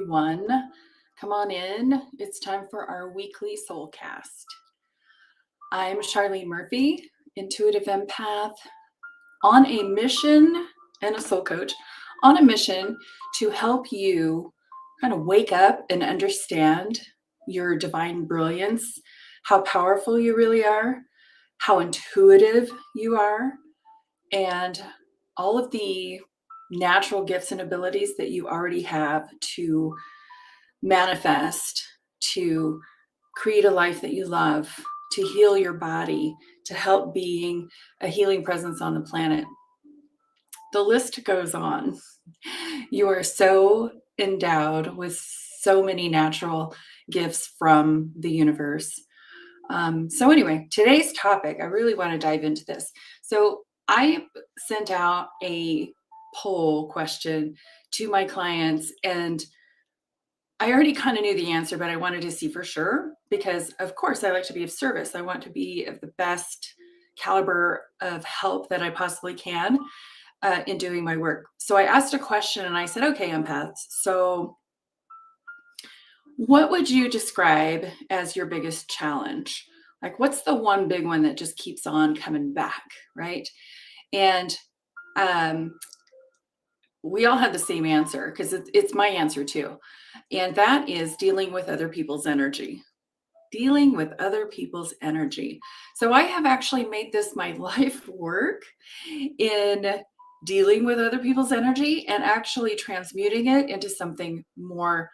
everyone. Come on in. It's time for our weekly Soulcast. I'm Charlene Murphy, intuitive empath, on a mission and a soul coach, on a mission to help you kind of wake up and understand your divine brilliance, how powerful you really are, how intuitive you are, and all of the natural gifts and abilities that you already have to manifest, to create a life that you love, to heal your body, to help being a healing presence on the planet. The list goes on. You are so endowed with so many natural gifts from the universe. So anyway, today's topic, I really want to dive into this. So I sent out a poll question to my clients, and I already kind of knew the answer, but I wanted to see for sure because, of course, I like to be of service. I want to be of the best caliber of help that I possibly can in doing my work. So I asked a question and I said, okay, empaths, so what would you describe as your biggest challenge? Like, what's the one big one that just keeps on coming back, right? And we all had the same answer because it's my answer too. And that is dealing with other people's energy. Dealing with other people's energy. So I have actually made this my life work in dealing with other people's energy and actually transmuting it into something more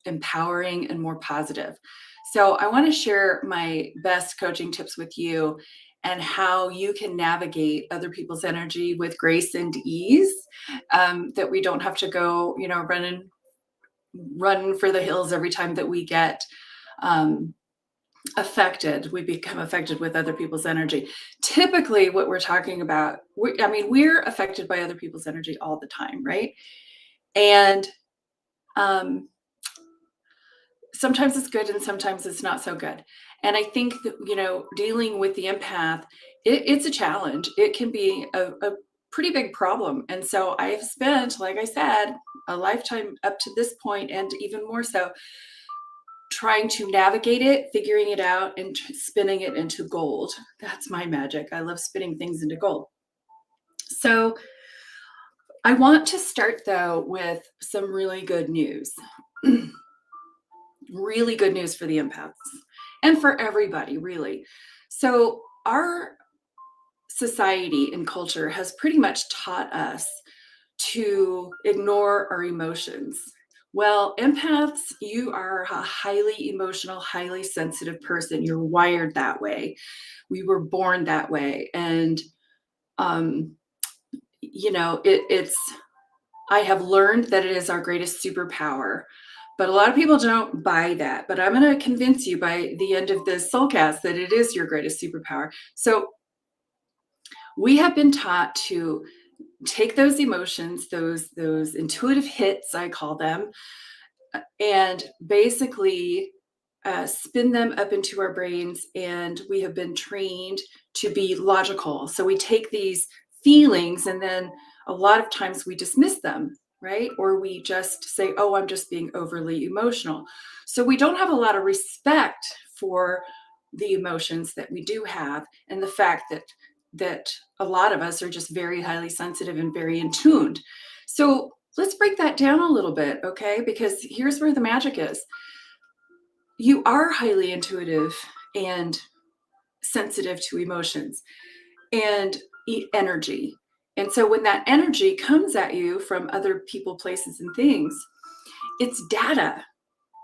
empowering and more positive. So I want to share my best coaching tips with you and how you can navigate other people's energy with grace and ease, that we don't have to go, run for the hills every time that we get affected. We become affected with other people's energy. Typically what we're talking about, we're affected by other people's energy all the time, right? And sometimes it's good and sometimes it's not so good. And I think that, dealing with the empath, it's a challenge. It can be a pretty big problem. And so I've spent, like I said, a lifetime up to this point, and even more so, trying to navigate it, figuring it out, and spinning it into gold. That's my magic. I love spinning things into gold. So I want to start, though, with some really good news. Really good news for the empaths and for everybody, really. So our society and culture has pretty much taught us to ignore our emotions. Well, empaths, you are a highly emotional, highly sensitive person. You're wired that way. We were born that way. And, I have learned that it is our greatest superpower. But a lot of people don't buy that. But I'm going to convince you by the end of this Soulcast that it is your greatest superpower. So we have been taught to take those emotions, those intuitive hits, I call them, and basically spin them up into our brains. And we have been trained to be logical. So we take these feelings and then a lot of times we dismiss them, right? Or we just say, oh, I'm just being overly emotional. So we don't have a lot of respect for the emotions that we do have and the fact that a lot of us are just very highly sensitive and very in tuned. So let's break that down a little bit, okay? Because here's where the magic is. You are highly intuitive and sensitive to emotions and energy. And so when that energy comes at you from other people, places, and things, it's data,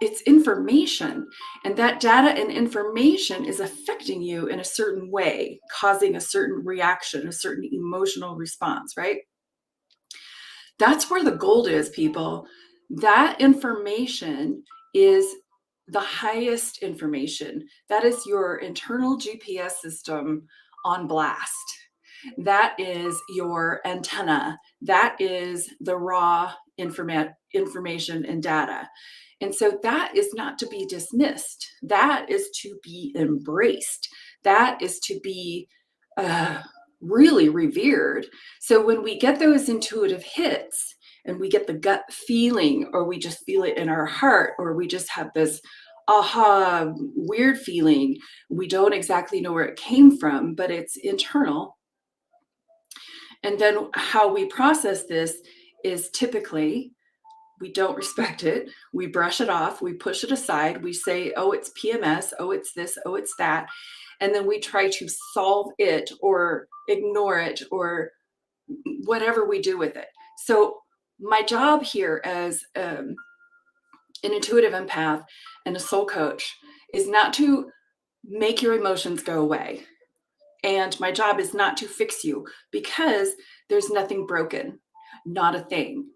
it's information. And that data and information is affecting you in a certain way, causing a certain reaction, a certain emotional response, right? That's where the gold is, people. That information is the highest information. That is your internal GPS system on blast. That is your antenna. That is the raw information and data. And so that is not to be dismissed. That is to be embraced. That is to be really revered. So when we get those intuitive hits and we get the gut feeling, or we just feel it in our heart, or we just have this aha weird feeling. We don't exactly know where it came from, but it's internal. And then how we process this is typically we don't respect it. We brush it off. We push it aside. We say, oh, it's PMS. Oh, it's this. Oh, it's that. And then we try to solve it or ignore it or whatever we do with it. So, my job here as an intuitive empath and a soul coach is not to make your emotions go away. And my job is not to fix you, because there's nothing broken, not a thing.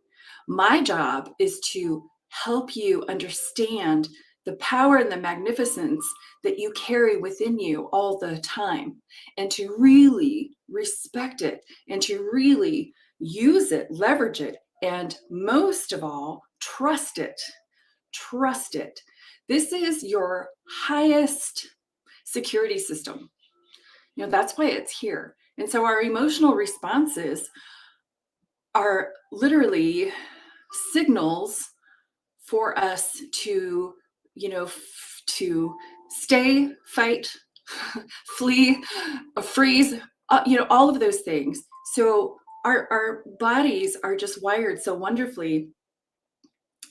My job is to help you understand the power and the magnificence that you carry within you all the time, and to really respect it, and to really use it, leverage it, and most of all, trust it. Trust it. This is your highest security system. That's why it's here. And so our emotional responses are literally signals for us to, to stay, fight, flee, freeze, all of those things. So our bodies are just wired so wonderfully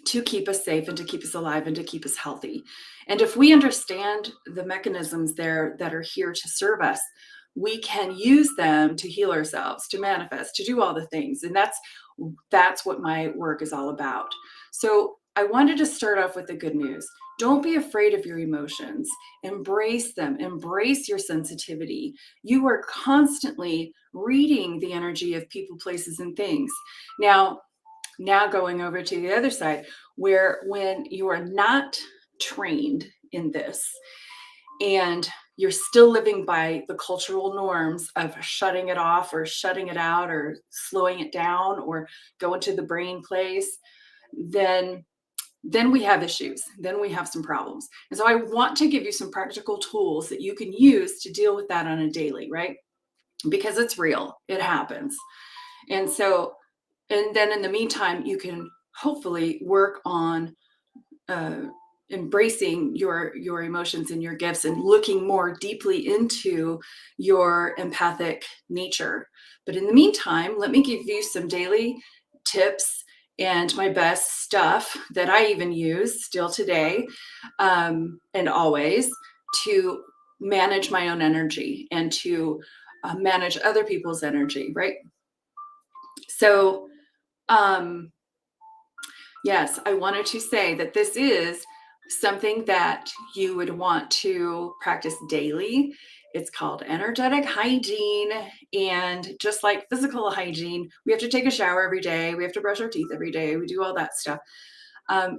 to keep us safe and to keep us alive and to keep us healthy. And if we understand the mechanisms there that are here to serve us, we can use them to heal ourselves, to manifest, to do all the things. And that's what my work is all about. So I wanted to start off with the good news. Don't be afraid of your emotions. Embrace them. Embrace your sensitivity. You are constantly reading the energy of people, places, and things. Now going over to the other side, where when you are not trained in this and you're still living by the cultural norms of shutting it off or shutting it out or slowing it down or going to the brain place, then we have issues. Then we have some problems. And so I want to give you some practical tools that you can use to deal with that on a daily, right? Because it's real. It happens. And then in the meantime, you can hopefully work on embracing your emotions and your gifts and looking more deeply into your empathic nature. But in the meantime, let me give you some daily tips and my best stuff that I even use still today, and always, to manage my own energy and to manage other people's energy, right? So yes, I wanted to say that this is something that you would want to practice daily. It's called energetic hygiene. And just like physical hygiene, we have to take a shower every day. We have to brush our teeth every day. We do all that stuff.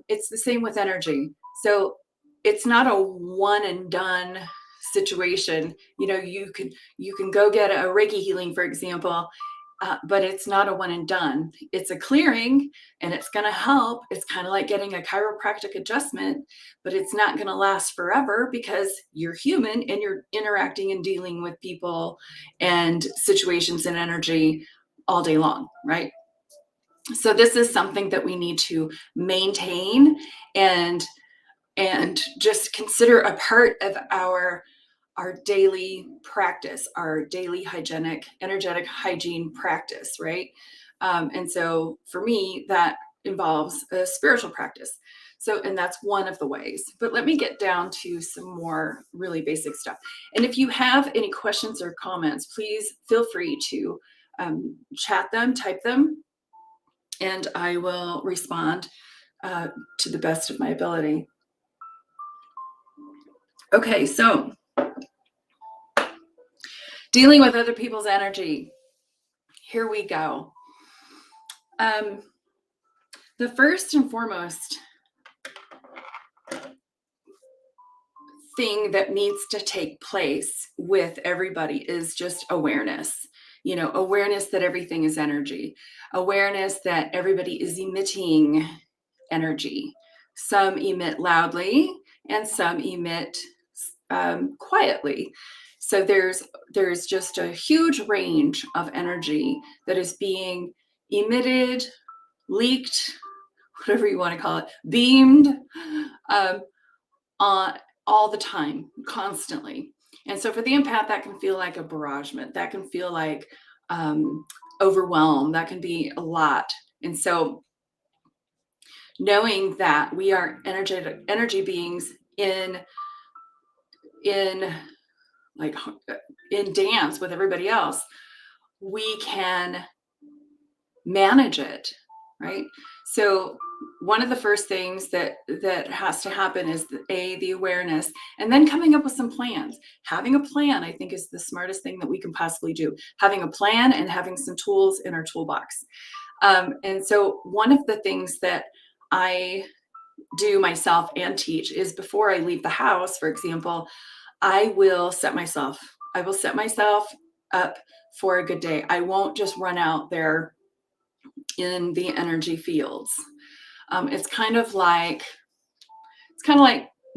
It's the same with energy. So it's not a one and done situation. You can go get a Reiki healing, for example, but it's not a one and done. It's a clearing, and it's going to help. It's kind of like getting a chiropractic adjustment, but it's not going to last forever, because you're human and you're interacting and dealing with people and situations and energy all day long, right? So this is something that we need to maintain and just consider a part of our daily practice, our daily energetic hygiene practice, right? And so for me, that involves a spiritual practice. So, and that's one of the ways. But let me get down to some more really basic stuff. And if you have any questions or comments, please feel free to chat them, type them, and I will respond to the best of my ability. Okay, so dealing with other people's energy. Here we go. The first and foremost thing that needs to take place with everybody is just awareness. Awareness that everything is energy. Awareness that everybody is emitting energy. Some emit loudly and some emit quietly. So there's just a huge range of energy that is being emitted leaked, whatever you want to call it, beamed um, on all the time, constantly. And so for the empath, that can feel like a barragement. That can feel like overwhelm. That can be a lot. And so knowing that we are energy beings in like in dance with everybody else, we can manage it, right? So one of the first things that has to happen is the awareness, and then coming up with some plans. Having a plan, I think, is the smartest thing that we can possibly do. Having a plan and having some tools in our toolbox. And so one of the things that I do myself and teach is before I leave the house, for example, I will set myself up for a good day. I won't just run out there in the energy fields. It's kind of like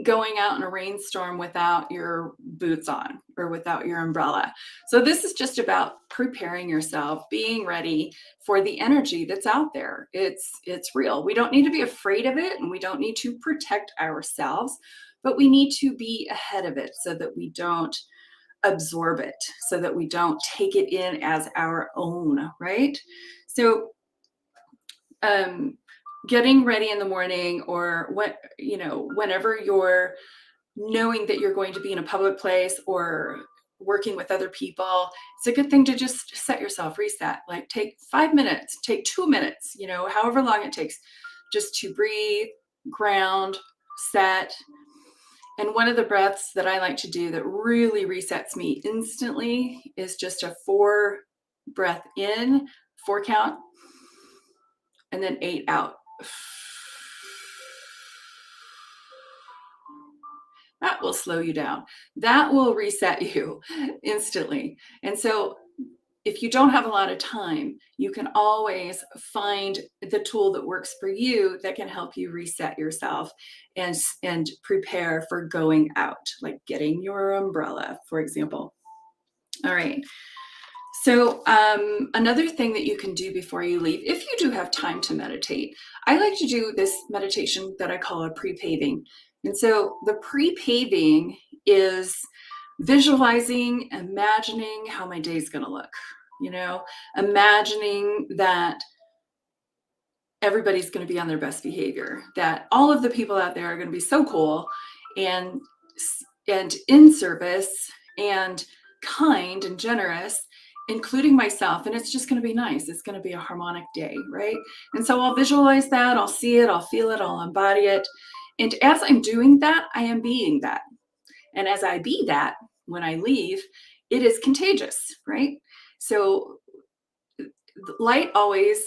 going out in a rainstorm without your boots on or without your umbrella. So this is just about preparing yourself, being ready for the energy that's out there. It's real. We don't need to be afraid of it, and we don't need to protect ourselves, but we need to be ahead of it so that we don't absorb it, so that we don't take it in as our own, right? So getting ready in the morning, or whenever you're knowing that you're going to be in a public place or working with other people, it's a good thing to just set yourself, reset, like take 5 minutes, take 2 minutes, however long it takes, just to breathe, ground, set. And one of the breaths that I like to do that really resets me instantly is just a 4 breath in, 4 count, and then 8 out. That will slow you down. That will reset you instantly. And so if you don't have a lot of time, you can always find the tool that works for you that can help you reset yourself and prepare for going out, like getting your umbrella, for example. All right. So another thing that you can do before you leave, if you do have time to meditate, I like to do this meditation that I call a pre-paving. And so the pre-paving is visualizing, imagining how my day is going to look, imagining that everybody's going to be on their best behavior, that all of the people out there are going to be so cool and in service and kind and generous, including myself. And it's just going to be nice. It's going to be a harmonic day, right? And so I'll visualize that. I'll see it. I'll feel it. I'll embody it. And as I'm doing that, I am being that. And as I be that, when I leave, it is contagious, right? So light always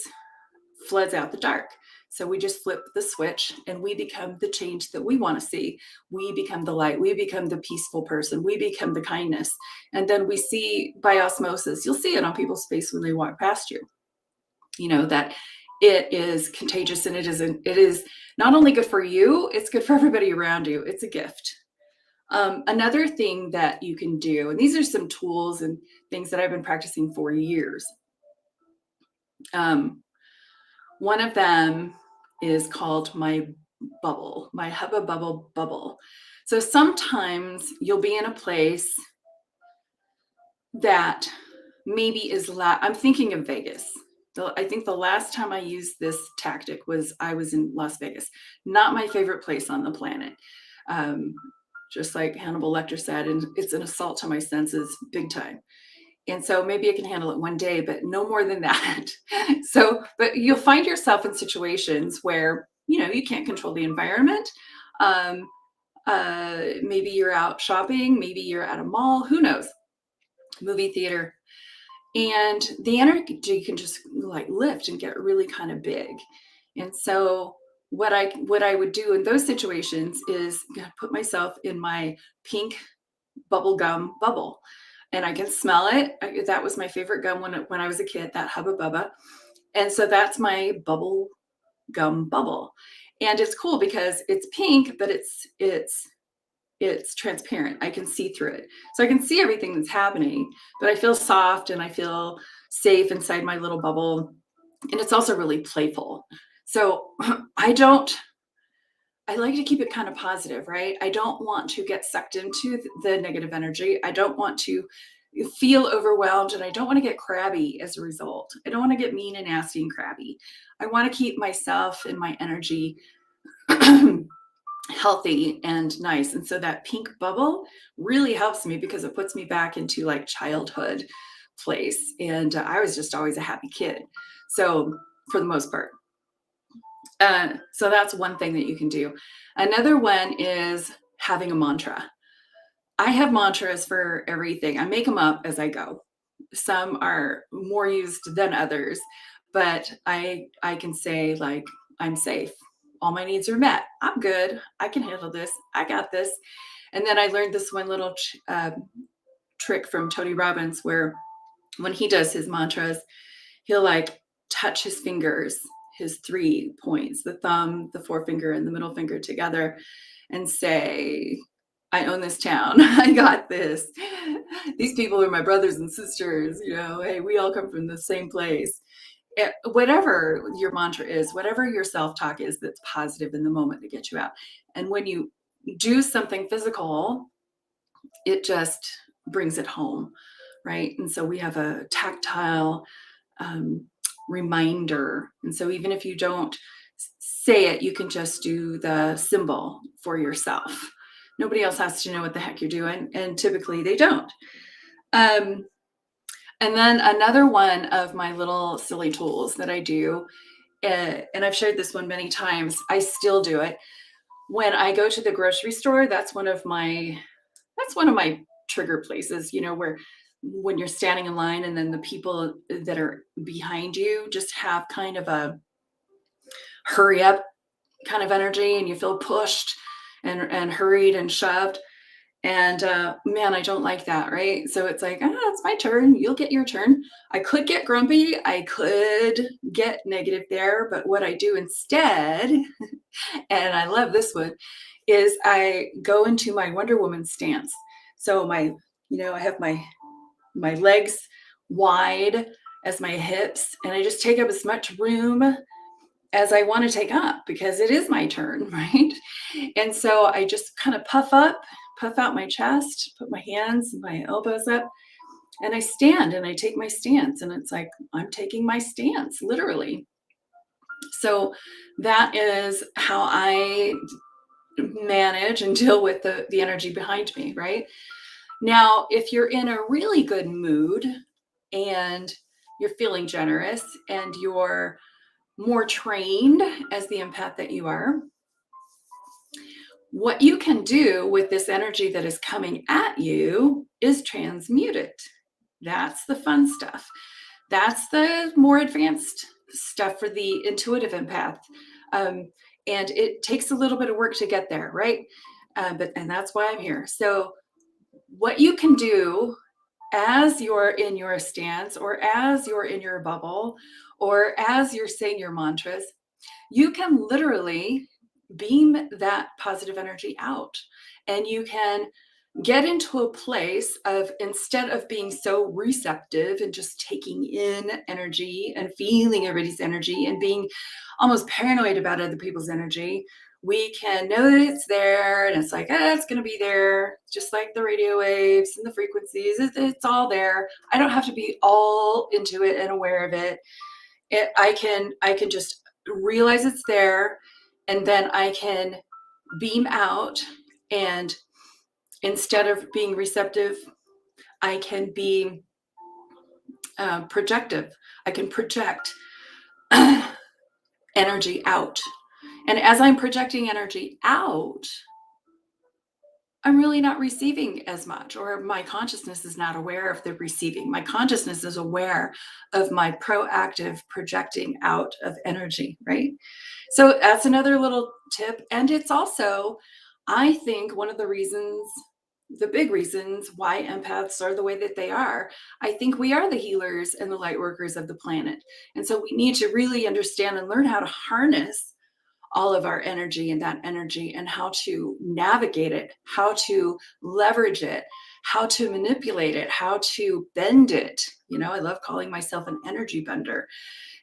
floods out the dark. So we just flip the switch and we become the change that we want to see. We become the light. We become the peaceful person. We become the kindness. And then we see by osmosis, you'll see it on people's face when they walk past you, that it is contagious, and it is not only good for you, it's good for everybody around you. It's a gift. Another thing that you can do, and these are some tools and things that I've been practicing for years. One of them is called my bubble, my hubba bubble. So sometimes you'll be in a place that maybe is I'm thinking of Vegas. I think the last time I used this tactic was I was in Las Vegas. Not my favorite place on the planet. Just like Hannibal Lecter said, and it's an assault to my senses big time. And so maybe I can handle it one day, but no more than that. But you'll find yourself in situations where, you can't control the environment. Maybe you're out shopping, maybe you're at a mall, who knows, movie theater. And the energy can just like lift and get really kind of big. And so what I would do in those situations is put myself in my pink bubble gum bubble. And I can smell it. That was my favorite gum when I was a kid, that Hubba Bubba. And so that's my bubble gum bubble. And it's cool because it's pink, but it's transparent. I can see through it. So I can see everything that's happening, but I feel soft and I feel safe inside my little bubble. And it's also really playful. So I like to keep it kind of positive, right? I don't want to get sucked into the negative energy. I don't want to feel overwhelmed, and I don't want to get crabby as a result. I don't want to get mean and nasty and crabby. I want to keep myself and my energy healthy and nice. And so that pink bubble really helps me because it puts me back into like childhood place. And I was just always a happy kid. So for the most part. So that's one thing that you can do. Another one is having a mantra. I have mantras for everything. I make them up as I go. Some are more used than others, but I can say like I'm safe. All my needs are met. I'm good. I can handle this. I got this. And then I learned this one little trick from Tony Robbins where when he does his mantras, he'll like touch his fingers, his 3 points, the thumb, the forefinger, and the middle finger together, and say, I own this town. I got this. These people are my brothers and sisters. You know, hey, we all come from the same place. Whatever your mantra is, whatever your self talk is that's positive in the moment to get you out. And when you do something physical, it just brings it home, right? And so we have a tactile reminder. And so even if you don't say it, you can just do the symbol for yourself. Nobody else has to know what the heck you're doing, and typically they don't. And then another one of my little silly tools that I do, and I've shared this one many times, I still do it. When I go to the grocery store, that's one of my trigger places, you know, where when you're standing in line and then the people that are behind you just have kind of a hurry up kind of energy and you feel pushed and hurried and shoved. And man, I don't like that, right? So it's like, it's my turn. You'll get your turn. I could get grumpy. I could get negative there. But what I do instead, and I love this one, is I go into my Wonder Woman stance. So I have my legs wide as my hips, and I just take up as much room as I want to take up because it is my turn, right? And so I just kind of puff out my chest, put my hands, my elbows up, and I stand and I take my stance. And it's like, I'm taking my stance, literally. So that is how I manage and deal with the energy behind me, right? Now, if you're in a really good mood and you're feeling generous and you're more trained as the empath that you are, what you can do with this energy that is coming at you is transmute it. That's the fun stuff. That's the more advanced stuff for the intuitive empath. And it takes a little bit of work to get there, right? And that's why I'm here. So what you can do as you're in your stance or as you're in your bubble or as you're saying your mantras, you can literally beam that positive energy out, and you can get into a place of, instead of being so receptive and just taking in energy and feeling everybody's energy and being almost paranoid about other people's energy, we can know that it's there, and it's like, it's going to be there, just like the radio waves and the frequencies. It's all there. I don't have to be all into it and aware of it. I can just realize it's there, and then I can beam out, and instead of being receptive, I can be projective. I can project energy out. And as I'm projecting energy out, I'm really not receiving as much, or my consciousness is not aware of the receiving. My consciousness is aware of my proactive projecting out of energy, right? So that's another little tip. And it's also, I think, one of the reasons, the big reasons why empaths are the way that they are. I think we are the healers and the light workers of the planet. And so we need to really understand and learn how to harness all of our energy and that energy, and how to navigate it, how to leverage it, how to manipulate it, how to bend it. I love calling myself an energy bender.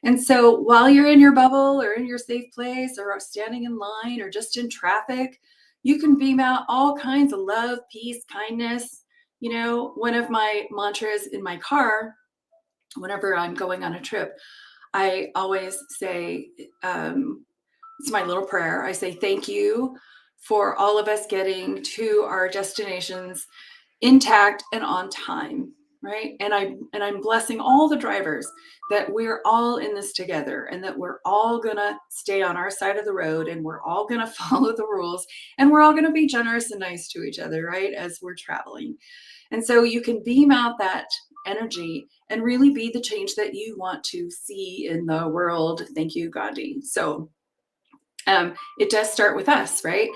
And so while you're in your bubble or in your safe place or standing in line or just in traffic, you can beam out all kinds of love, peace, kindness. One of my mantras in my car, whenever I'm going on a trip, I always say, it's my little prayer. I say, thank you for all of us getting to our destinations intact and on time, right? And I'm blessing all the drivers that we're all in this together and that we're all gonna stay on our side of the road and we're all gonna follow the rules and we're all gonna be generous and nice to each other, right? As we're traveling. And so you can beam out that energy and really be the change that you want to see in the world. Thank you, Gandhi. So it does start with us, right?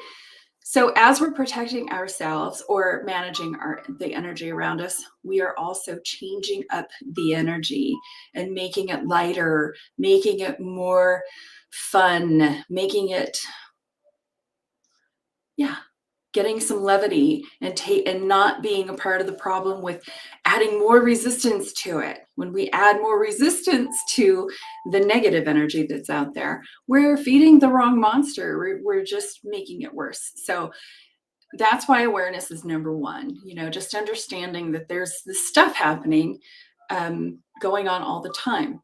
So as we're protecting ourselves or managing the energy around us, we are also changing up the energy and making it lighter, making it more fun, making it, getting some levity and not being a part of the problem with adding more resistance to it. When we add more resistance to the negative energy that's out there, we're feeding the wrong monster. We're just making it worse. So that's why awareness is number one. Just understanding that there's this stuff happening, going on all the time.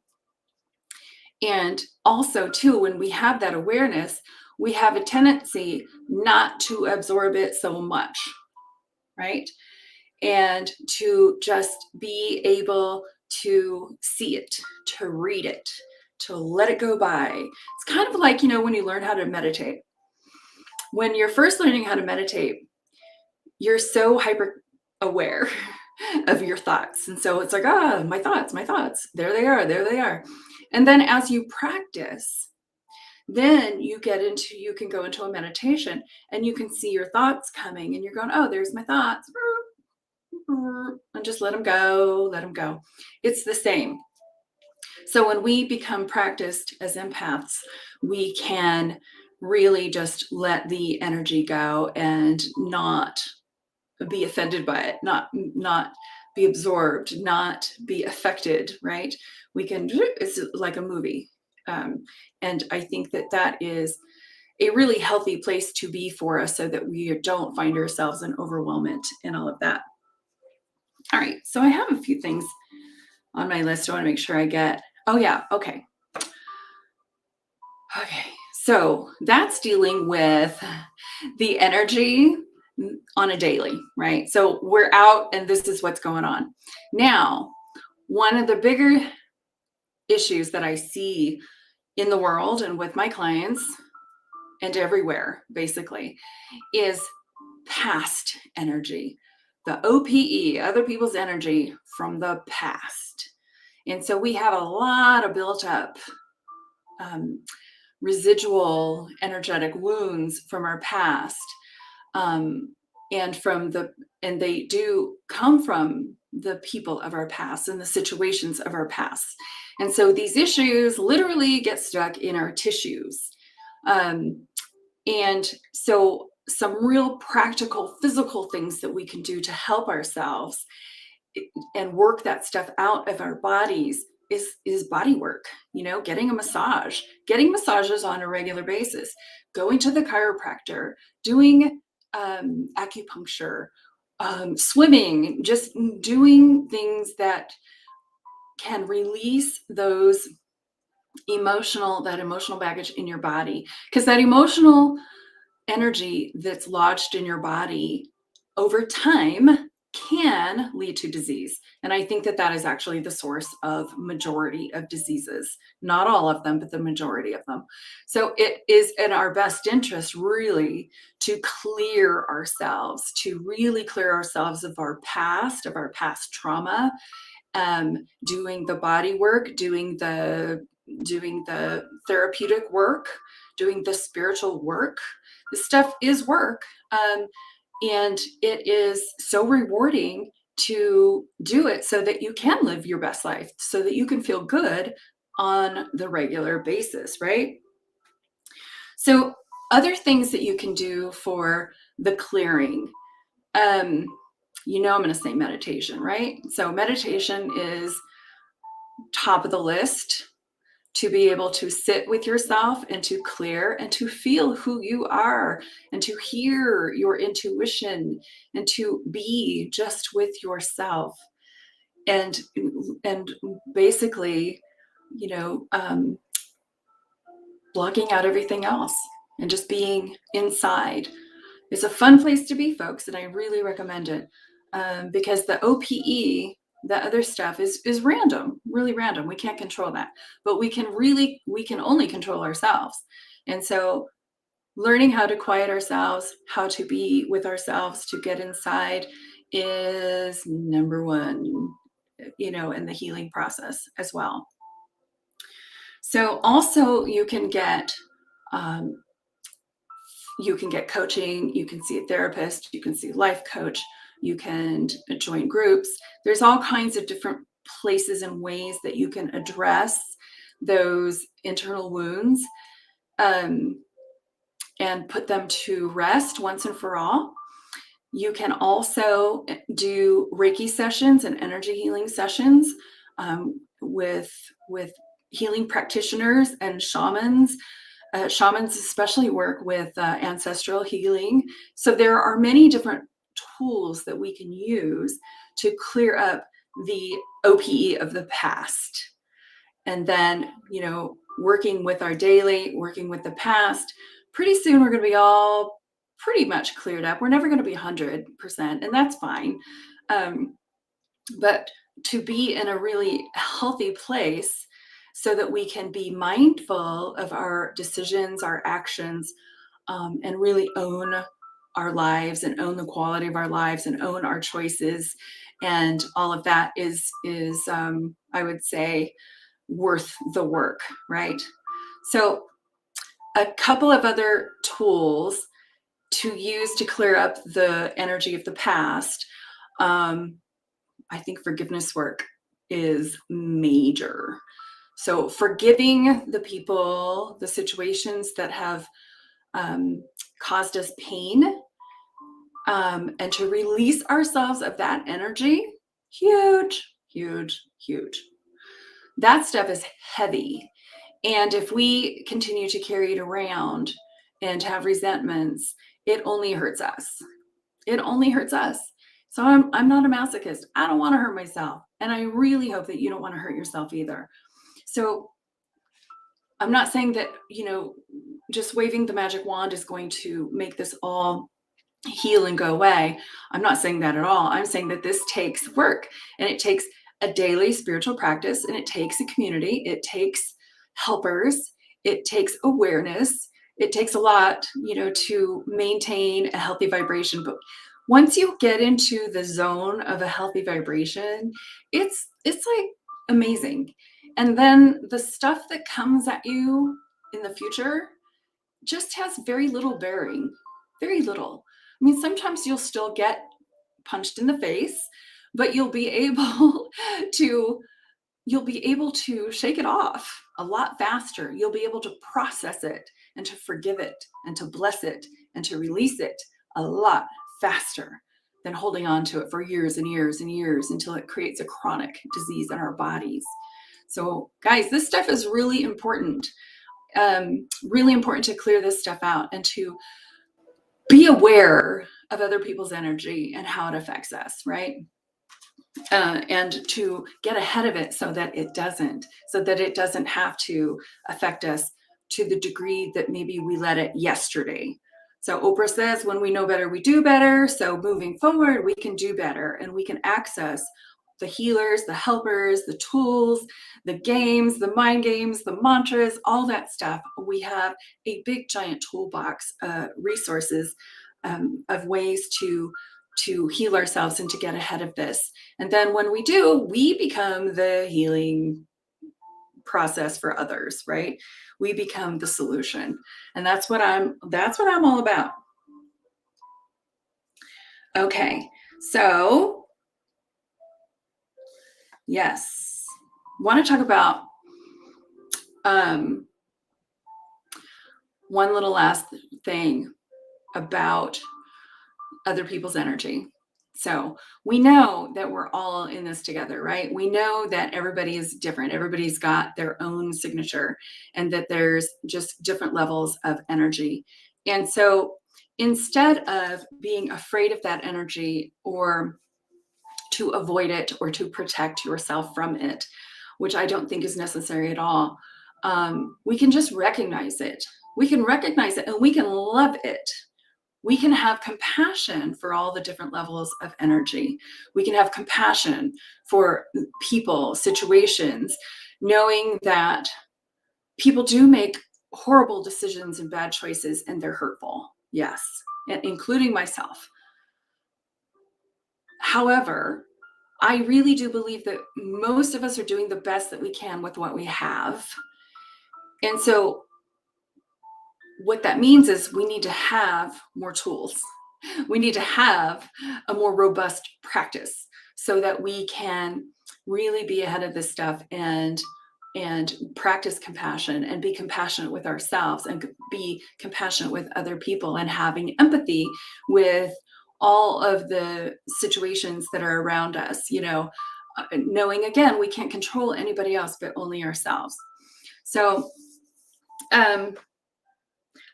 And also, too, when we have that awareness, we have a tendency not to absorb it so much, right? And to just be able to see it, to read it, to let it go by. It's kind of like, when you learn how to meditate. When you're first learning how to meditate, you're so hyper aware of your thoughts. And so it's like, my thoughts, there they are. And then as you practice, then you can go into a meditation and you can see your thoughts coming and you're going, oh, there's my thoughts. And just let them go. It's the same. So when we become practiced as empaths, we can really just let the energy go and not be offended by it, not be absorbed, not be affected, right? It's like a movie. And I think that is a really healthy place to be for us so that we don't find ourselves in overwhelmment and all of that. All right, so I have a few things on my list I want to make sure I get. Oh yeah, okay. So that's dealing with the energy on a daily, right? So we're out and this is what's going on. Now, one of the bigger issues that I see in the world and with my clients and everywhere, basically, is past energy, the OPE, other people's energy from the past. And so we have a lot of built up residual energetic wounds from our past. And they do come from the people of our past and the situations of our past. And so these issues literally get stuck in our tissues. And so some real practical physical things that we can do to help ourselves and work that stuff out of our bodies is body work, getting a massage, getting massages on a regular basis, going to the chiropractor, doing acupuncture, swimming, just doing things that can release those emotional baggage in your body, because that emotional energy that's lodged in your body over time can lead to disease. And I think that is actually the source of majority of diseases, not all of them, but the majority of them. So it is in our best interest really to clear ourselves, to really clear ourselves of our past trauma, doing the body work, doing the therapeutic work, doing the spiritual work. This stuff is work. And it is so rewarding to do it so that you can live your best life, so that you can feel good on the regular basis, right? So other things that you can do for the clearing. I'm going to say meditation, right? So meditation is top of the list, to be able to sit with yourself and to clear and to feel who you are and to hear your intuition and to be just with yourself and basically, blocking out everything else and just being inside. It's a fun place to be, folks, and I really recommend it, because the OPE, the other stuff is random, really random. We can't control that, but we can only control ourselves. And so learning how to quiet ourselves, how to be with ourselves, to get inside is number one, in the healing process as well. So also you can get coaching, you can see a therapist, you can see a life coach, you can join groups. There's all kinds of different places and ways that you can address those internal wounds, and put them to rest once and for all. You can also do Reiki sessions and energy healing sessions with healing practitioners and shamans. Shamans especially work with ancestral healing. So there are many different tools that we can use to clear up the OPE of the past. And then, working with our daily, working with the past, pretty soon we're going to be all pretty much cleared up. We're never going to be 100%, and that's fine. But to be in a really healthy place so that we can be mindful of our decisions, our actions, and really own our lives and own the quality of our lives and own our choices. And all of that is I would say, worth the work, right? So a couple of other tools to use to clear up the energy of the past. I think forgiveness work is major. So forgiving the people, the situations that have caused us pain, and to release ourselves of that energy, huge, huge, huge. That stuff is heavy. And if we continue to carry it around and have resentments, it only hurts us. It only hurts us. So I'm not a masochist. I don't want to hurt myself. And I really hope that you don't want to hurt yourself either. So I'm not saying that, just waving the magic wand is going to make this all heal and go away. I'm not saying that at all. I'm saying that this takes work, and it takes a daily spiritual practice, and it takes a community. It takes helpers. It takes awareness. It takes a lot, to maintain a healthy vibration. But once you get into the zone of a healthy vibration, it's like amazing. And then the stuff that comes at you in the future just has very little bearing, very little. I mean, sometimes you'll still get punched in the face, but you'll be able to shake it off a lot faster. You'll be able to process it and to forgive it and to bless it and to release it a lot faster than holding on to it for years and years and years until it creates a chronic disease in our bodies. So guys, this stuff is really important. Really important to clear this stuff out and to be aware of other people's energy and how it affects us, right? And to get ahead of it so that it doesn't have to affect us to the degree that maybe we let it yesterday. So Oprah says, when we know better, we do better. So moving forward, we can do better, and we can access the healers, the helpers, the tools, the games, the mind games, the mantras, all that stuff. We have a big giant toolbox, resources of ways to heal ourselves and to get ahead of this. And then when we do, we become the healing process for others, right? We become the solution. And that's what I'm all about. Okay. So yes, want to talk about one little last thing about other people's energy. So we know that we're all in this together, right? We know that everybody is different. Everybody's got their own signature, and that there's just different levels of energy. And so instead of being afraid of that energy, or to avoid it, or to protect yourself from it, which I don't think is necessary at all, we can just recognize it. We can recognize it and we can love it. We can have compassion for all the different levels of energy. We can have compassion for people, situations, knowing that people do make horrible decisions and bad choices, and they're hurtful. Yes, including myself. However, I really do believe that most of us are doing the best that we can with what we have. And so what that means is we need to have more tools. We need to have a more robust practice so that we can really be ahead of this stuff, and practice compassion, and be compassionate with ourselves, and be compassionate with other people, and having empathy with all of the situations that are around us, knowing, again, we can't control anybody else but only ourselves. So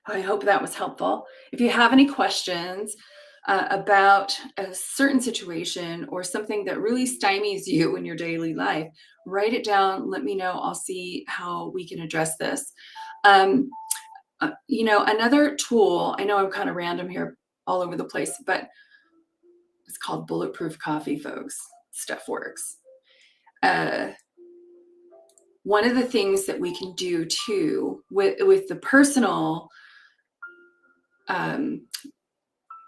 I hope that was helpful. If you have any questions about a certain situation, or something that really stymies you in your daily life, write it down. Let me know. I'll see how we can address this. Another tool, I know I'm kind of random here, all over the place, but it's called Bulletproof Coffee, folks. Stuff works. One of the things that we can do too with the personal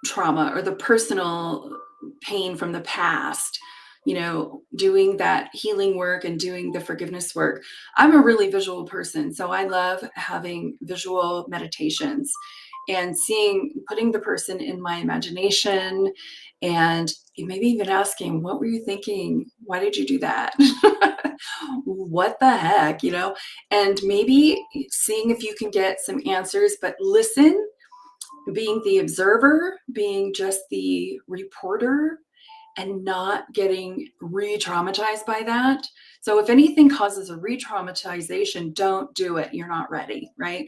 trauma, or the personal pain from the past, doing that healing work and doing the forgiveness work. I'm a really visual person, so I love having visual meditations and putting the person in my imagination, and maybe even asking, what were you thinking? Why did you do that? What the heck, and maybe seeing if you can get some answers, but listen, being the observer, being just the reporter, and not getting re-traumatized by that. So if anything causes a re-traumatization, don't do it. You're not ready, right?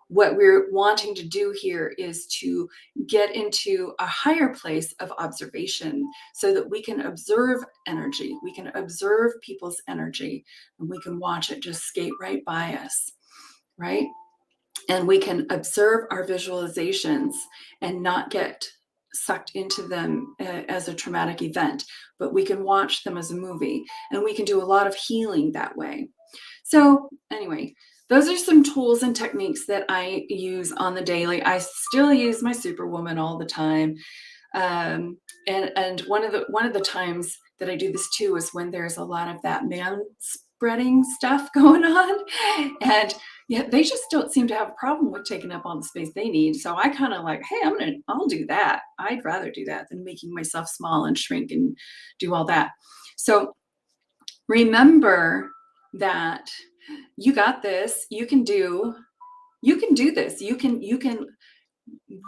What we're wanting to do here is to get into a higher place of observation, so that we can observe energy, we can observe people's energy, and we can watch it just skate right by us, right? And we can observe our visualizations and not get sucked into them as a traumatic event, but we can watch them as a movie, and we can do a lot of healing that way. So anyway, those are some tools and techniques that I use on the daily. I still use my Superwoman all the time. And one of the times that I do this too is when there's a lot of that man spreading stuff going on, and yeah, they just don't seem to have a problem with taking up all the space they need. So I kind of like, hey, I'll do that. I'd rather do that than making myself small and shrink and do all that. So remember that you got this. You can do this. You can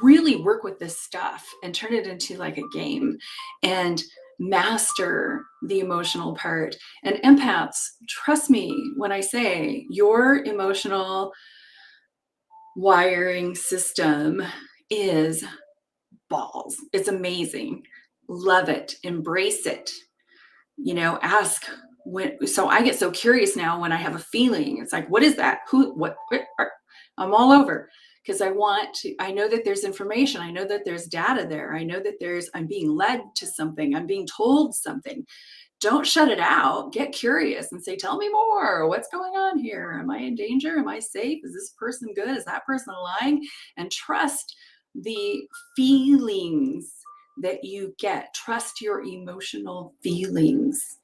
really work with this stuff and turn it into like a game, and master the emotional part. And empaths, trust me when I say, your emotional wiring system is balls. It's amazing. Love it. Embrace it. Ask so I get so curious now when I have a feeling. It's like, what is that? I'm all over, because I know that there's information. I know that there's data there. I know that I'm being led to something. I'm being told something. Don't shut it out. Get curious and say, tell me more. What's going on here? Am I in danger? Am I safe? Is this person good? Is that person lying? And trust the feelings that you get. Trust your emotional feelings,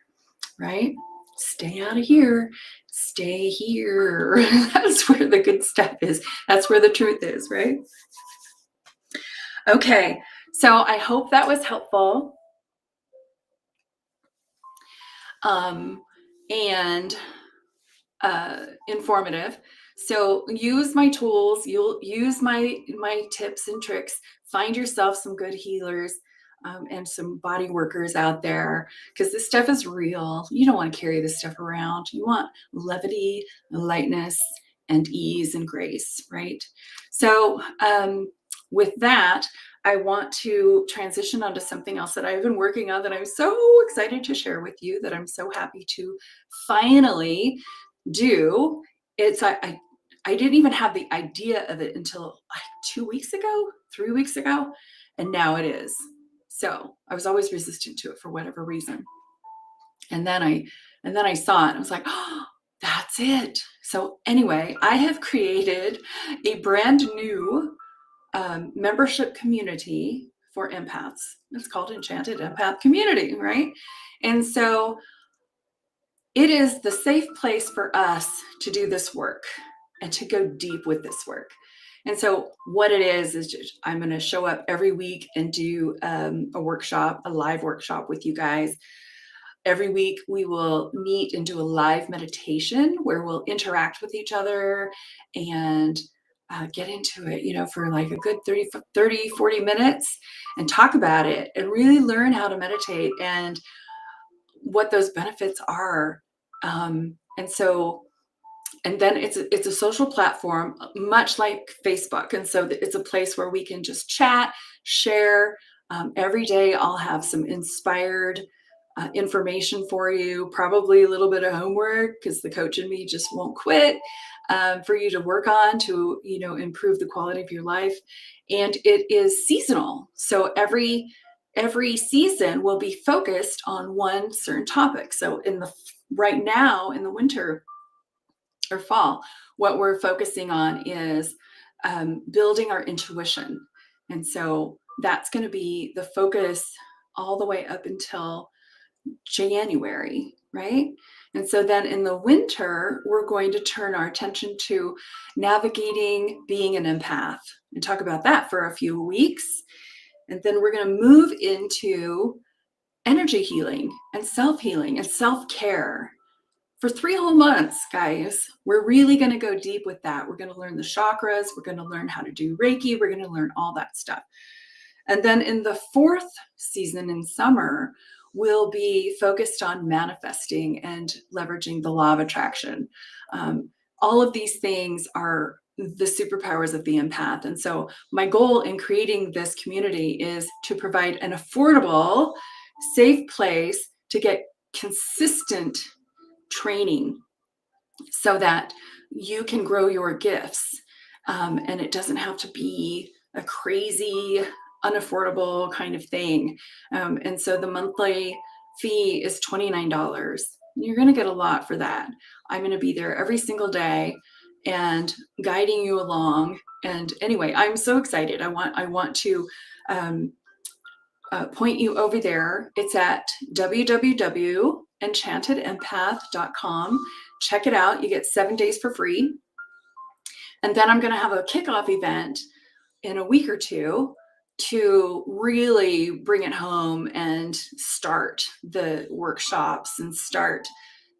right? Stay out of here. Stay here. That's where the good stuff is. That's where the truth is, right? Okay, so I hope that was helpful. And informative. So use my tools. You'll use my tips and tricks. Find yourself some good healers. and some body workers out there, because this stuff is real. You don't want to carry this stuff around. You want levity, lightness, and ease and grace, right? So with that, I want to transition onto something else that I've been working on that I'm so excited to share with you, that I'm so happy to finally do. I didn't even have the idea of it until like 2 weeks ago, 3 weeks ago, and now it is. So I was always resistant to it for whatever reason. And then I saw it and I was like, oh, that's it. So anyway, I have created a brand new membership community for empaths. It's called Enchanted Empath Community, right? And so it is the safe place for us to do this work and to go deep with this work. And so what it is just, I'm going to show up every week and do a workshop, a live workshop with you guys. Every week we will meet and do a live meditation where we'll interact with each other and get into it, for like a good 40 minutes and talk about it and really learn how to meditate and what those benefits are. And then it's a social platform, much like Facebook. And so it's a place where we can just chat, share. Every day I'll have some inspired information for you, probably a little bit of homework because the coach in me just won't quit, for you to work on to, improve the quality of your life. And it is seasonal. So every season will be focused on one certain topic. So right now in the winter or fall, what we're focusing on is building our intuition. And so that's going to be the focus all the way up until January, right? And so then in the winter, we're going to turn our attention to navigating being an empath and talk about that for a few weeks. And then we're going to move into energy healing and self-healing and self-care for 3 whole months, guys. We're really going to go deep with that. We're going to learn the chakras. We're going to learn how to do Reiki. We're going to learn all that stuff. And then in the 4th season in summer, we'll be focused on manifesting and leveraging the law of attraction. All of these things are the superpowers of the empath. And so my goal in creating this community is to provide an affordable, safe place to get consistent training so that you can grow your gifts. And it doesn't have to be a crazy, unaffordable kind of thing. And so the monthly fee is $29. You're going to get a lot for that. I'm going to be there every single day and guiding you along. And anyway, I'm so excited. I want to point you over there. It's at www.enchantedempath.com. Check it out. You get 7 days for free. And then I'm going to have a kickoff event in a week or two to really bring it home and start the workshops and start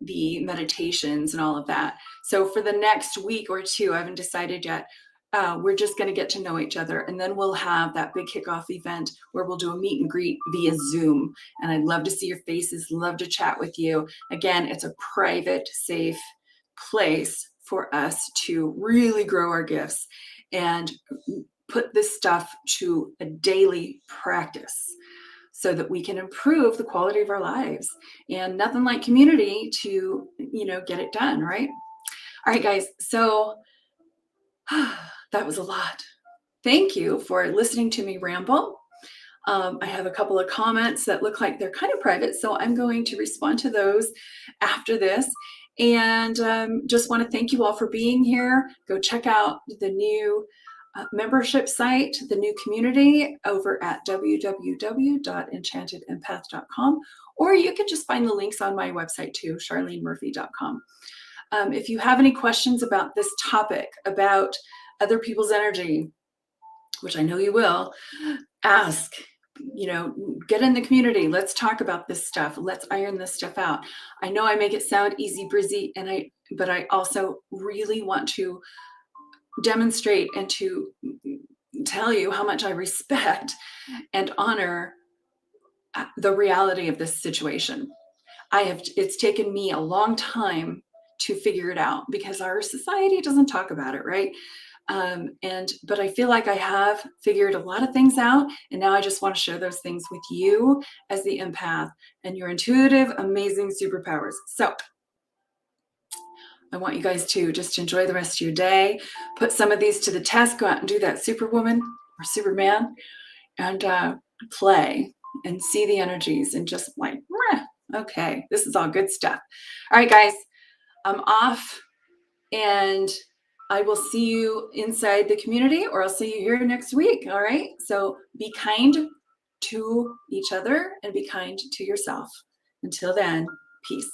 the meditations and all of that. So for the next week or two, I haven't decided yet. We're just going to get to know each other. And then we'll have that big kickoff event where we'll do a meet and greet via Zoom. And I'd love to see your faces, love to chat with you. Again, it's a private, safe place for us to really grow our gifts and put this stuff to a daily practice so that we can improve the quality of our lives. And nothing like community to, get it done, right? All right, guys. So that was a lot. Thank you for listening to me ramble. I have a couple of comments that look like they're kind of private, so I'm going to respond to those after this. And just want to thank you all for being here. Go check out the new membership site, the new community over at www.enchantedempath.com, or you can just find the links on my website too, charlenemurphy.com. If you have any questions about this topic, about other people's energy, which I know you will, ask, get in the community. Let's talk about this stuff. Let's iron this stuff out. I know I make it sound easy breezy, but I also really want to demonstrate and to tell you how much I respect and honor the reality of this situation. It's taken me a long time to figure it out because our society doesn't talk about it, right? But I feel like I have figured a lot of things out, and now I just want to share those things with you as the empath and your intuitive, amazing superpowers. So I want you guys to just enjoy the rest of your day, put some of these to the test, go out and do that Superwoman or Superman, and play and see the energies and just like, okay, this is all good stuff. All right, guys, I'm off, and I will see you inside the community, or I'll see you here next week. All right. So be kind to each other and be kind to yourself. Until then, peace.